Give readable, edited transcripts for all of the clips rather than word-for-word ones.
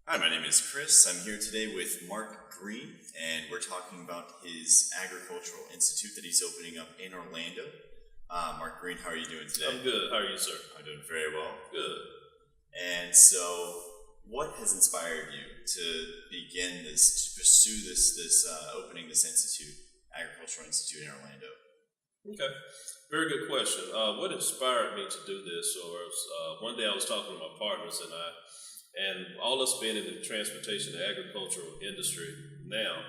Hi, my name is Chris. I'm here today with Marq Green, and we're talking about his agricultural institute that he's opening up in Orlando. Marq Green, how are you doing today? I'm good. How are you, sir? I'm doing very well. Good. And so, what has inspired you to pursue this opening this institute, agricultural institute in Orlando? Okay. Very good question. What inspired me to do this? One day I was talking to my partners and all us being in the transportation and agricultural industry now,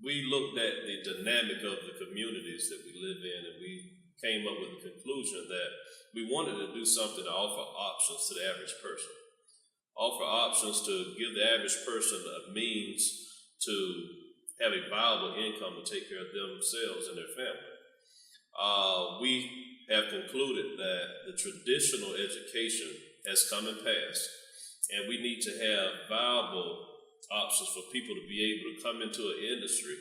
we looked at the dynamic of the communities that we live in, and we came up with the conclusion that we wanted to do something to offer options to the average person. Offer options to give the average person a means to have a viable income to take care of themselves and their family. We have concluded that the traditional education has come and passed, and we need to have viable options for people to be able to come into an industry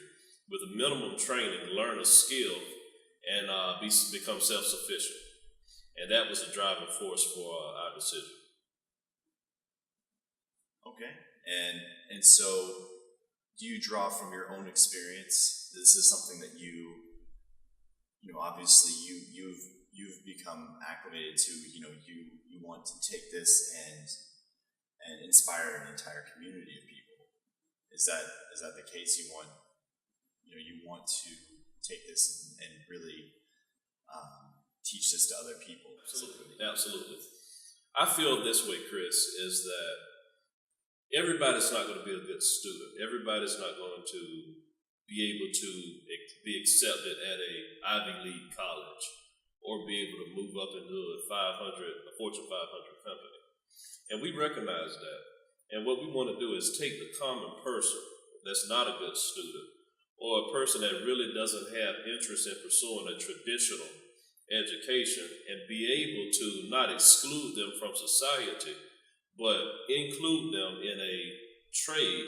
with a minimum training, learn a skill, and become self-sufficient. And that was the driving force for our decision. Okay. And so, do you draw from your own experience? This is something that obviously you've become acclimated to. You want to take this and inspire an entire community of people. Is that the case? You want to take this and really teach this to other people. Absolutely. I feel this way, Chris, is that everybody's not going to be a good student. Everybody's not going to be able to be accepted at a Ivy League college or be able to move up into a Fortune 500 company. And we recognize that. And what we want to do is take the common person that's not a good student, or a person that really doesn't have interest in pursuing a traditional education, and be able to not exclude them from society, but include them in a trade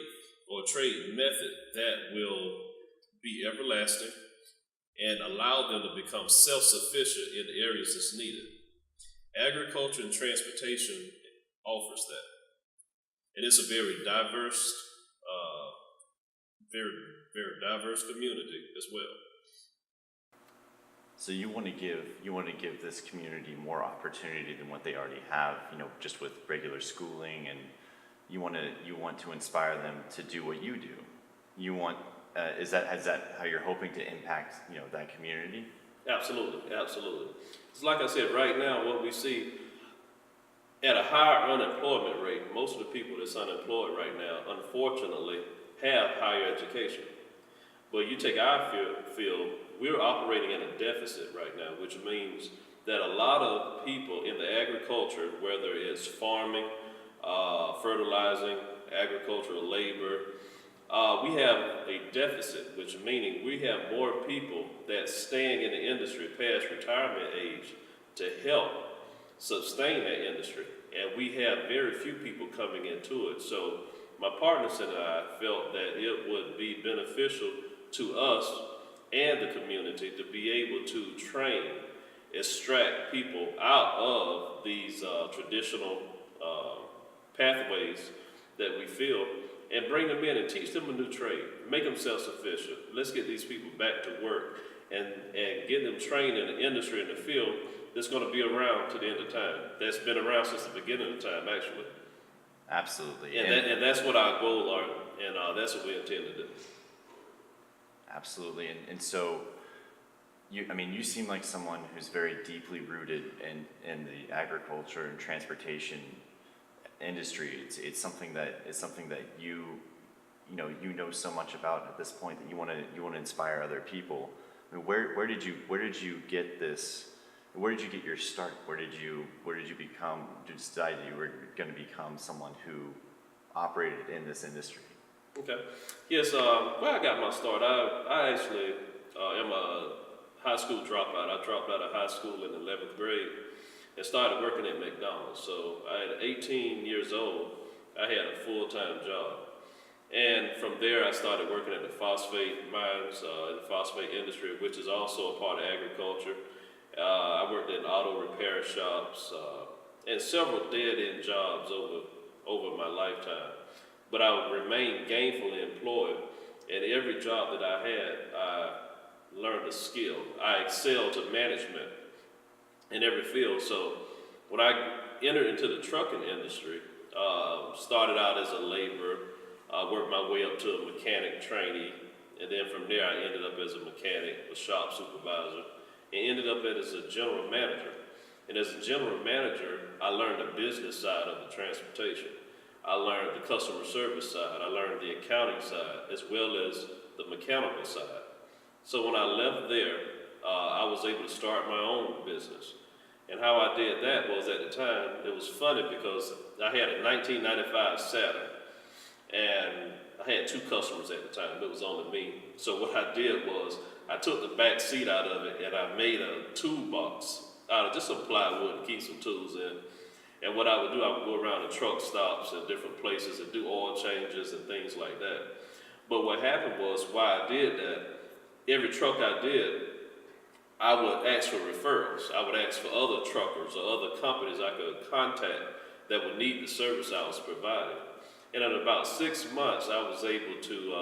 or trade method that will be everlasting and allow them to become self-sufficient in the areas that's needed. Agriculture and transportation offers that. And it's a very diverse, very diverse community as well. So you want to give this community more opportunity than what they already have, just with regular schooling, and you want to inspire them to do what you do. You want is that how you're hoping to impact that community? Absolutely. It's like I said, right now what we see at a higher unemployment rate, most of the people that's unemployed right now, unfortunately, have higher education. But you take our field, we're operating in a deficit right now, which means that a lot of people in the agriculture, whether it's farming, fertilizing, agricultural labor, we have a deficit, which meaning we have more people that's staying in the industry past retirement age to help sustain that industry. And we have very few people coming into it. So my partners and I felt that it would be beneficial to us and the community to be able to extract people out of these traditional pathways that we feel, and bring them in and teach them a new trade, make them self-sufficient. Let's get these people back to work and get them trained in the industry, in the field that's going to be around to the end of time. That's been around since the beginning of time, actually. Absolutely. And that's what our goal are, and that's what we intend to do. Absolutely. And so, you seem like someone who's very deeply rooted in the agriculture and transportation industry. It's something that you know so much about at this point that you want to inspire other people. I mean, where did you get this? Where did you get your start? Where did you decide you were going to become someone who operated in this industry? Okay. Yes. Where I got my start, I actually am a high school dropout. I dropped out of high school in the 11th grade and started working at McDonald's. So at 18 years old, I had a full-time job. And from there, I started working at the phosphate mines, in the phosphate industry, which is also a part of agriculture. I worked in auto repair shops and several dead-end jobs over my lifetime. but I would remain gainfully employed. And every job that I had, I learned a skill. I excelled to management in every field. So when I entered into the trucking industry, started out as a laborer, worked my way up to a mechanic trainee, and then from there I ended up as a mechanic, a shop supervisor, and ended up as a general manager. And as a general manager, I learned the business side of the transportation. I learned the customer service side. I learned the accounting side, as well as the mechanical side. So when I left there, I was able to start my own business. And how I did that was, at the time, it was funny because I had a 1995 Saturn, and I had 2 customers at the time. It was only me. So what I did was, I took the back seat out of it, and I made a toolbox out of just some plywood to keep some tools in. And what I would do, I would go around to truck stops and different places and do oil changes and things like that. But what happened was, while I did that, every truck I did, I would ask for referrals. I would ask for other truckers or other companies I could contact that would need the service I was providing. And in about 6 months, I was able to,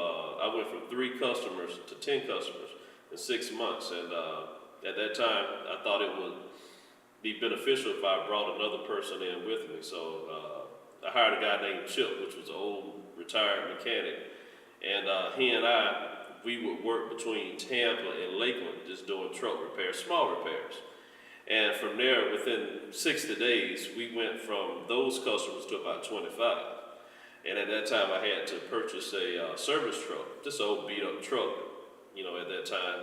I went from 3 customers to 10 customers in 6 months. And at that time, I thought it would be beneficial if I brought another person in with me. So I hired a guy named Chip, which was an old retired mechanic. And he and we would work between Tampa and Lakeland just doing truck repairs, small repairs. And from there, within 60 days, we went from those customers to about 25. And at that time, I had to purchase a service truck, just an old beat up truck, at that time.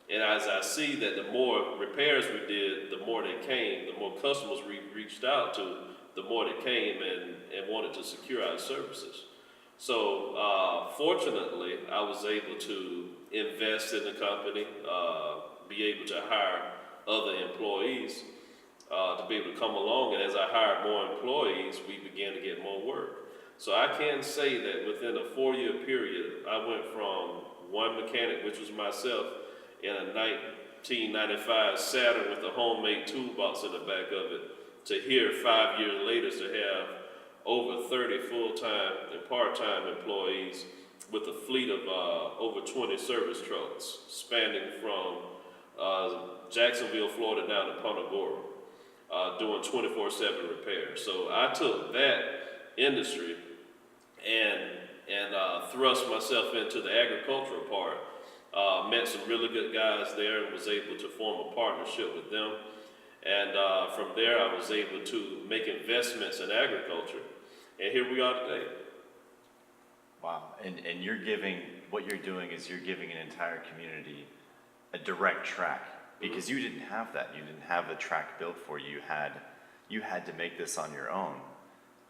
And as I see that the more repairs we did, the more they came, the more customers we reached out to, the more they came and wanted to secure our services. So fortunately, I was able to invest in the company, be able to hire other employees to be able to come along. And as I hired more employees, we began to get more work. So I can say that within a 4-year period, I went from one mechanic, which was myself, in a 1995 Saturn with a homemade toolbox in the back of it, to here 5 years later to have over 30 full-time and part-time employees with a fleet of over 20 service trucks spanning from Jacksonville, Florida down to Punta Gorda, doing 24/7 repairs. So I took that industry and thrust myself into the agricultural part. Met some really good guys there and was able to form a partnership with them. And from there, I was able to make investments in agriculture. And here we are today. Wow, and what you're doing is you're giving an entire community a direct track, because you didn't have that. You didn't have a track built for you. You had to make this on your own.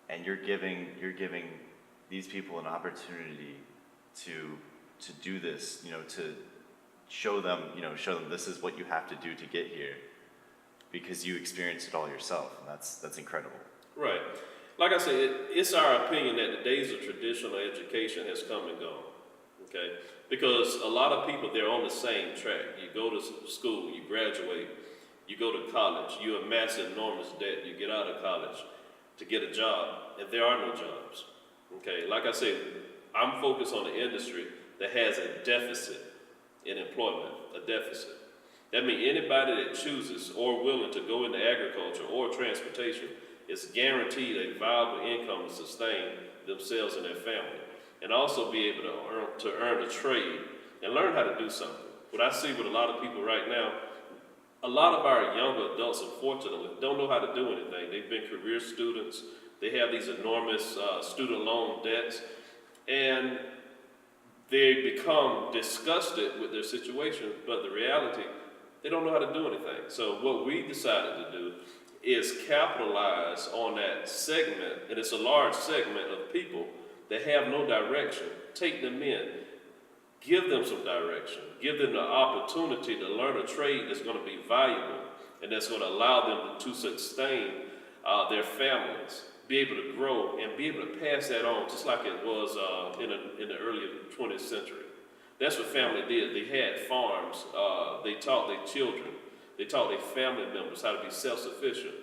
And you're giving these people an opportunity to do this, to show them this is what you have to do to get here, because you experienced it all yourself, and that's incredible. Right. Like I said, it's our opinion that the days of traditional education has come and gone, okay? Because a lot of people, they're on the same track. You go to school, you graduate, you go to college, you amass enormous debt, you get out of college to get a job, and there are no jobs, okay? Like I said, I'm focused on the industry that has a deficit in employment, a deficit. That means anybody that chooses or willing to go into agriculture or transportation is guaranteed a viable income to sustain themselves and their family, and also be able to earn a trade and learn how to do something. What I see with a lot of people right now, a lot of our younger adults, unfortunately, don't know how to do anything. They've been career students. They have these enormous student loan debts, and they become disgusted with their situation, but the reality, they don't know how to do anything. So what we decided to do is capitalize on that segment, and it's a large segment of people that have no direction. Take them in, give them some direction, give them the opportunity to learn a trade that's going to be valuable and that's going to allow them to sustain their families, be able to grow and be able to pass that on, just like it was in the early 20th century. That's what family did. They had farms. They taught their children. They taught their family members how to be self-sufficient.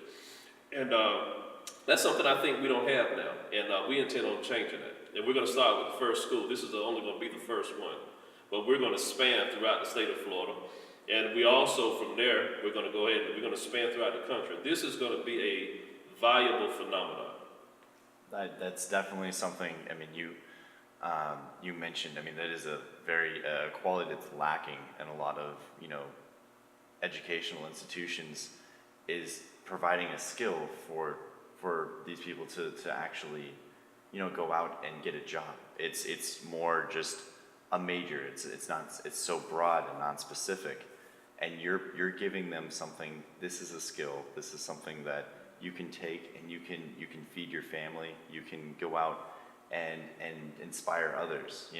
And That's something I think we don't have now, and we intend on changing that. And we're going to start with the first school. This is only going to be the first one, but we're going to span throughout the state of Florida. And we also, from there, we're going to go ahead and we're going to span throughout the country. This is going to be a viable phenomenon. That's definitely something. I mean, you mentioned. I mean, that is a very quality that's lacking in a lot of educational institutions, is providing a skill for these people to actually go out and get a job. It's more just a major. It's so broad and non-specific, and you're giving them something. This is a skill. This is something that you can take and you can feed your family. You can go out and inspire others.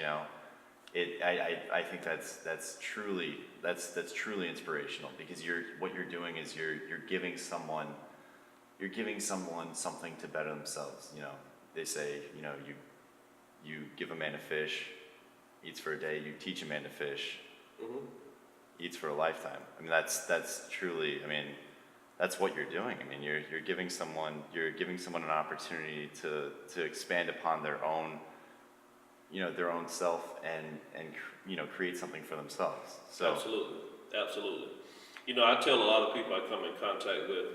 I think that's truly inspirational, because what you're doing is you're giving someone something to better themselves. They say, you give a man a fish, eats for a day. You teach a man to fish, eats for a lifetime. I mean, that's truly. I mean, that's what you're doing. I mean, you're giving someone an opportunity to expand upon their own self and create something for themselves. So Absolutely. I tell a lot of people I come in contact with,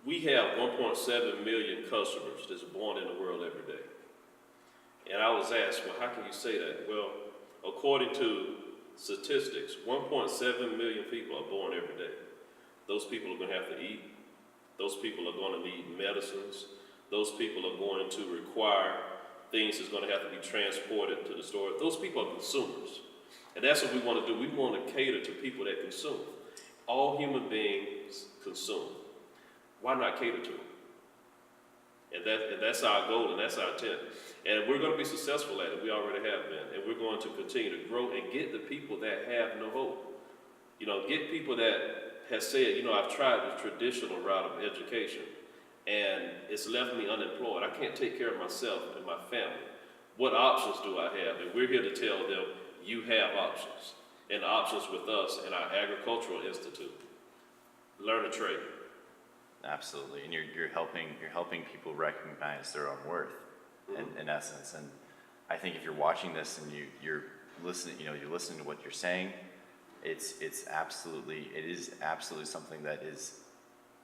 we have 1.7 million customers that's born in the world every day. And I was asked, well, how can you say that? Well, according to statistics, 1.7 million people are born every day. Those people are going to have to eat. Those people are going to need medicines. Those people are going to require things that's going to have to be transported to the store. Those people are consumers. And that's what we want to do. We want to cater to people that consume. All human beings consume. Why not cater to them? And that's our goal, and that's our intent. And we're going to be successful at it. We already have been. And we're going to continue to grow and get the people that have no hope. Get people that have said, I've tried the traditional route of education, and it's left me unemployed. I can't take care of myself and my family. What options do I have? And we're here to tell them, you have options. And the options with us and our Agricultural Institute. Learn a trade. absolutely, and you're helping people recognize their own worth, in essence. And I think if you're watching this and you're listening, you're listening to what you're saying, it is absolutely something that is.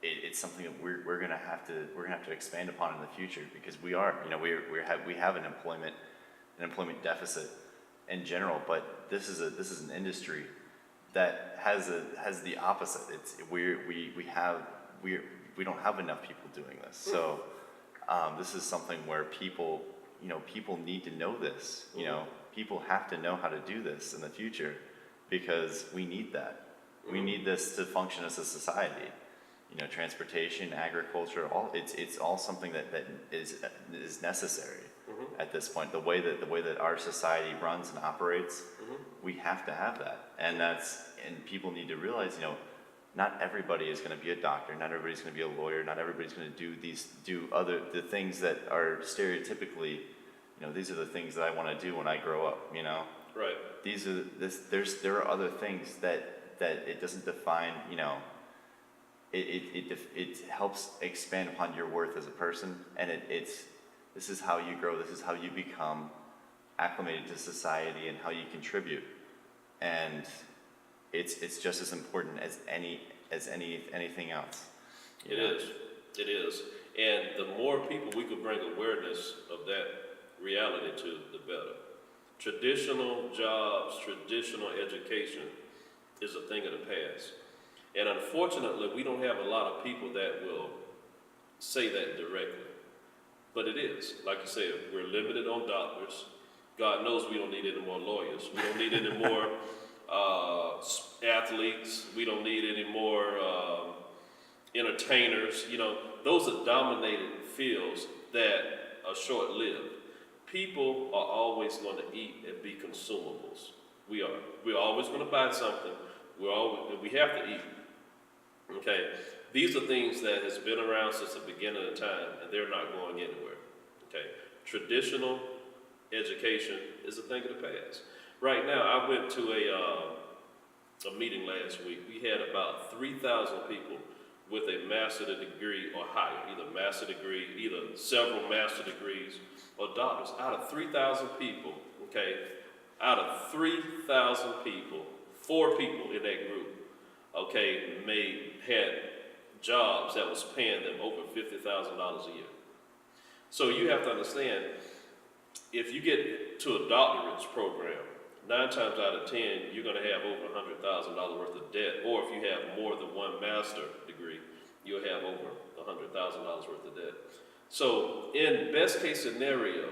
It's something that we're gonna have to expand upon in the future, because we have an employment deficit in general, but this is an industry that has the opposite. We don't have enough people doing this. So this is something where people need to know this. People have to know how to do this in the future, because we need that. We need this to function as a society. Transportation, agriculture, it's all something that is necessary at this point. The way that our society runs and operates, we have to have that, and people need to realize, not everybody is going to be a doctor, not everybody's going to be a lawyer, not everybody's going to do the things that are stereotypically, these are the things that I want to do when I grow up. Right. There are other things that it doesn't define. It helps expand upon your worth as a person, and this is how you grow. This is how you become acclimated to society and how you contribute, and it's just as important as anything else. It is, and the more people we could bring awareness of that reality to, the better. Traditional jobs, traditional education is a thing of the past. And unfortunately, we don't have a lot of people that will say that directly. But it is. Like you said, we're limited on doctors. God knows we don't need any more lawyers. We don't need any more athletes. We don't need any more entertainers. Those are dominated fields that are short-lived. People are always going to eat and be consumables. We are. We're always going to buy something. We have to eat. Okay, these are things that has been around since the beginning of time, and they're not going anywhere. Okay, traditional education is a thing of the past. Right now, I went to a meeting last week. We had about 3,000 people with a master's degree or higher, either master's degree, either several master's degrees or doctors. Out of 3,000 people, okay, out of 3,000 people, 4 people in that group, okay, had jobs that was paying them over $50,000 a year. So you have to understand, if you get to a doctorate's program, 9 times out of 10, you're going to have over $100,000 worth of debt. Or if you have more than one master degree, you'll have over $100,000 worth of debt. So in best case scenario,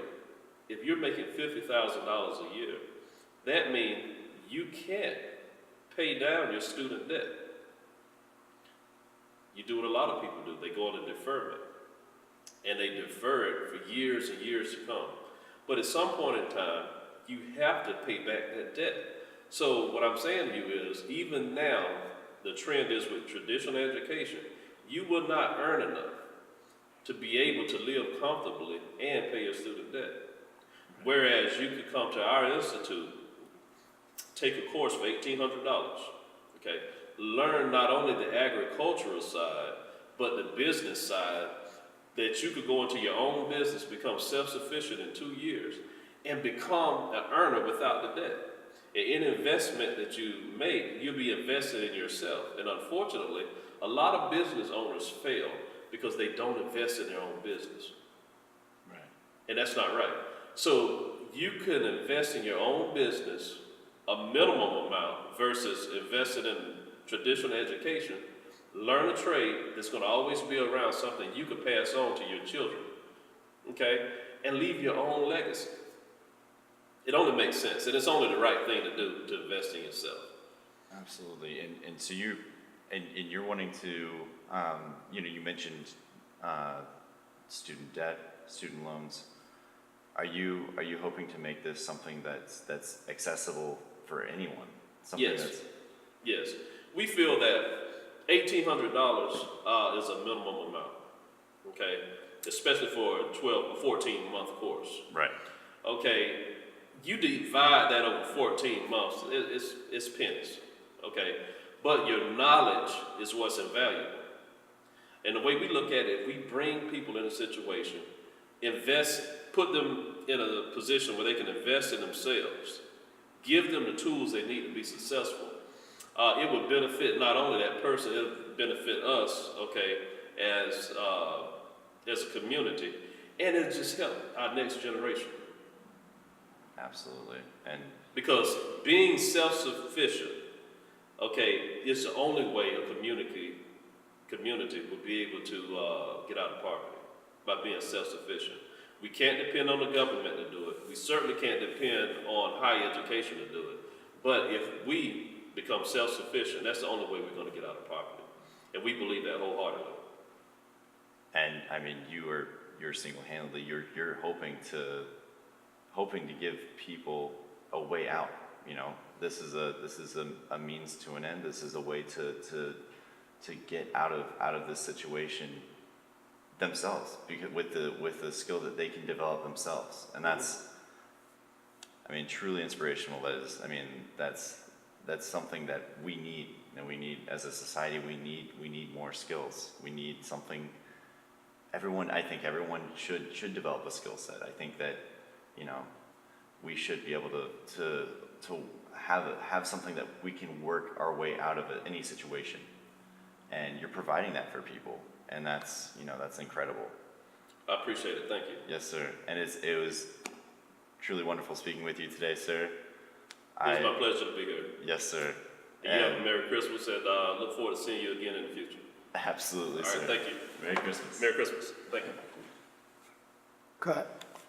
if you're making $50,000 a year, that means you can't pay down your student debt. You do what a lot of people do. They go into deferment. And they defer it for years and years to come. But at some point in time, you have to pay back that debt. So what I'm saying to you is, even now, the trend is with traditional education, you will not earn enough to be able to live comfortably and pay your student debt. Whereas you could come to our institute, take a course for $1,800, okay? Learn not only the agricultural side, but the business side, that you could go into your own business, become self-sufficient in 2 years, and become an earner without the debt. And any investment that you make, you'll be invested in yourself. And unfortunately, a lot of business owners fail because they don't invest in their own business. Right. And that's not right. So you can invest in your own business a minimum amount versus investing in traditional education. Learn a trade that's going to always be around, something you could pass on to your children, okay? And leave your own legacy. It only makes sense, and it's only the right thing to do, to invest in yourself. Absolutely, and so you're wanting to, you mentioned student debt, student loans. Are you hoping to make this something that's accessible for anyone? Something Yes. Yes. We feel that $1,800 is a minimum amount, okay? Especially for a 12 or 14-month course. Right. Okay, you divide that over 14 months, it's pennies, okay? But your knowledge is what's invaluable. And the way we look at it, we bring people in a situation, put them in a position where they can invest in themselves, give them the tools they need to be successful. It would benefit not only that person, it would benefit us, okay, as a community, and it just help our next generation. Absolutely, and because being self-sufficient, okay, is the only way a community will be able to get out of poverty, by being self-sufficient. We can't depend on the government to do it. We certainly can't depend on higher education to do it. But if we become self-sufficient, that's the only way we're going to get out of poverty. And we believe that wholeheartedly. And I mean, you're single-handedly, you're hoping to give people a way out. You know, this is a means to an end. This is a way to get out of this situation themselves, because with the skill that they can develop themselves. And that's, I mean, truly inspirational. That's something that we need, and we need as a society. We need more skills. We need something. I think everyone should develop a skill set. I think that, we should be able to have something that we can work our way out of any situation. And you're providing that for people, and that's incredible. I appreciate it. Thank you. Yes, sir. And it was truly wonderful speaking with you today, sir. It's my pleasure to be here. Yes, sir. And you have a Merry Christmas, and look forward to seeing you again in the future. Absolutely, All right, sir. thank you. Merry Christmas. Merry Christmas. Thank you. Cut.